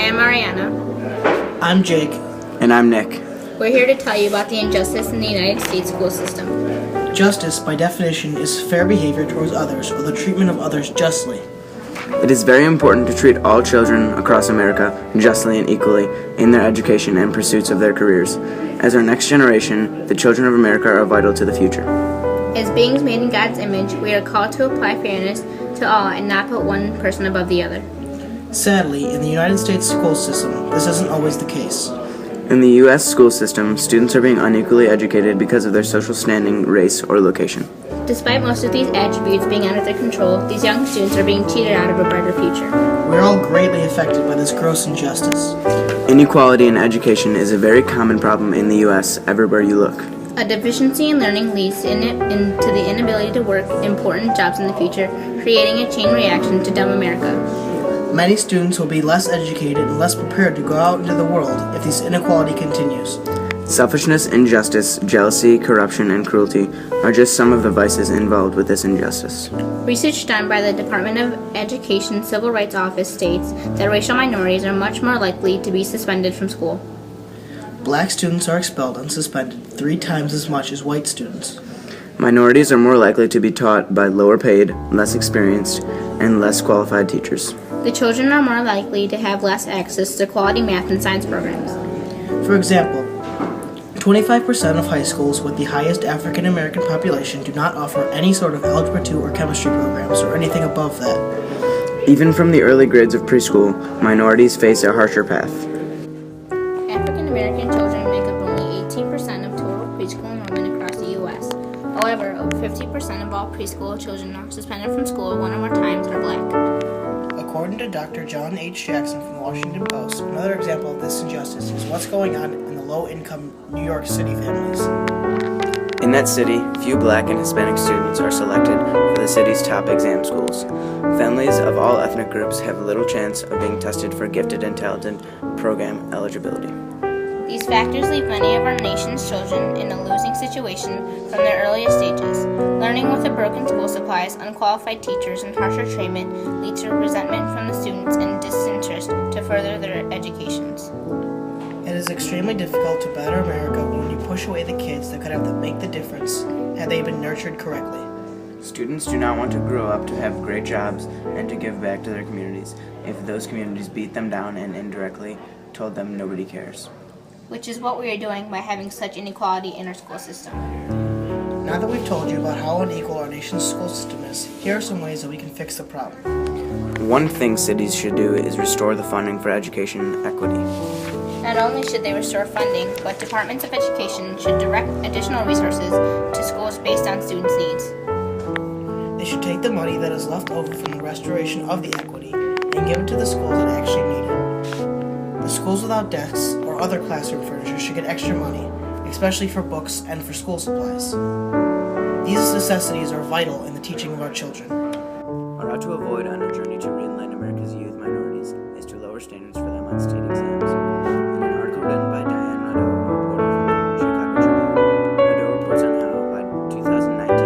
am Mariana. I'm Jake. And I'm Nick. We're here to tell you about the injustice in the United States school system. Justice, by definition, is fair behavior towards others or the treatment of others justly. It is very important to treat all children across America justly and equally in their education and pursuits of their careers. As our next generation, the children of America are vital to the future. As beings made in God's image, we are called to apply fairness to all and not put one person above the other. Sadly, in the United States school system, this isn't always the case. In the U.S. school system, students are being unequally educated because of their social standing, race, or location. Despite most of these attributes being out of their control, these young students are being cheated out of a brighter future. We're all greatly affected by this gross injustice. Inequality in education is a very common problem in the U.S. everywhere you look. A deficiency in learning leads to the inability to work important jobs in the future, creating a chain reaction to dumb America. Many students will be less educated and less prepared to go out into the world if this inequality continues. Selfishness, injustice, jealousy, corruption, and cruelty are just some of the vices involved with this injustice. Research done by the Department of Education Civil Rights Office states that racial minorities are much more likely to be suspended from school. Black students are expelled and suspended 3 times as much as white students. Minorities are more likely to be taught by lower paid, less experienced, and less qualified teachers. The children are more likely to have less access to quality math and science programs. For example, 25% of high schools with the highest African American population do not offer any sort of Algebra 2 or chemistry programs or anything above that. Even from the early grades of preschool, minorities face a harsher path. African American children make up only 18% of total preschool enrollment across the U.S. However, over 50% of all preschool children are suspended from school 1 or more times are black. According to Dr. John H. Jackson from the Washington Post, another example of this injustice is what's going on in the low-income New York City families. In that city, few black and Hispanic students are selected for the city's top exam schools. Families of all ethnic groups have little chance of being tested for gifted and talented program eligibility. These factors leave many of our nation's children in a losing situation from their earliest stages. Learning with the broken school supplies, unqualified teachers, and harsher treatment lead to resentment from the students and disinterest to further their educations. It is extremely difficult to better America when you push away the kids that could have made the difference had they been nurtured correctly. Students do not want to grow up to have great jobs and to give back to their communities if those communities beat them down and indirectly told them nobody cares. Which is what we are doing by having such inequality in our school system. Now that we've told you about how unequal our nation's school system is, here are some ways that we can fix the problem. One thing cities should do is restore the funding for education equity. Not only should they restore funding, but departments of education should direct additional resources to schools based on students' needs. They should take the money that is left over from the restoration of the equity and give it to the schools that actually need it. The schools without desks or other classroom furniture should get extra money, especially for books and for school supplies. These necessities are vital in the teaching of our children. Our route to avoid on a journey to re-enlighten America's youth minorities is to lower standards for them on state exams. In an article written by Diane Nadeau, a reporter from Chicago Tribune, Nadeau reports on how by 2019,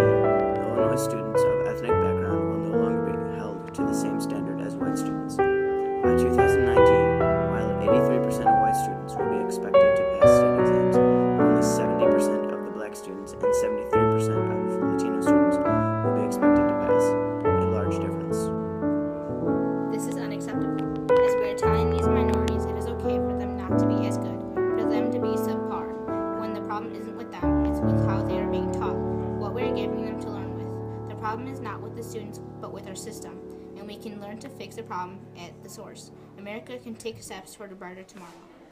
Illinois students of ethnic background will no longer be held to the same standard as white students. By 2019, while 83% of white students will be expected to pass state exams, only 70% of the black students and 73% of Latino students will be expected to pass. A large difference. This is unacceptable. As we are telling these minorities it is okay for them not to be as good, for them to be subpar, when the problem isn't with them, it's with how they are being taught, what we are giving them to learn with. The problem is not with the students, but with our system, and we can learn to fix the problem at the source. America can take steps toward a brighter tomorrow.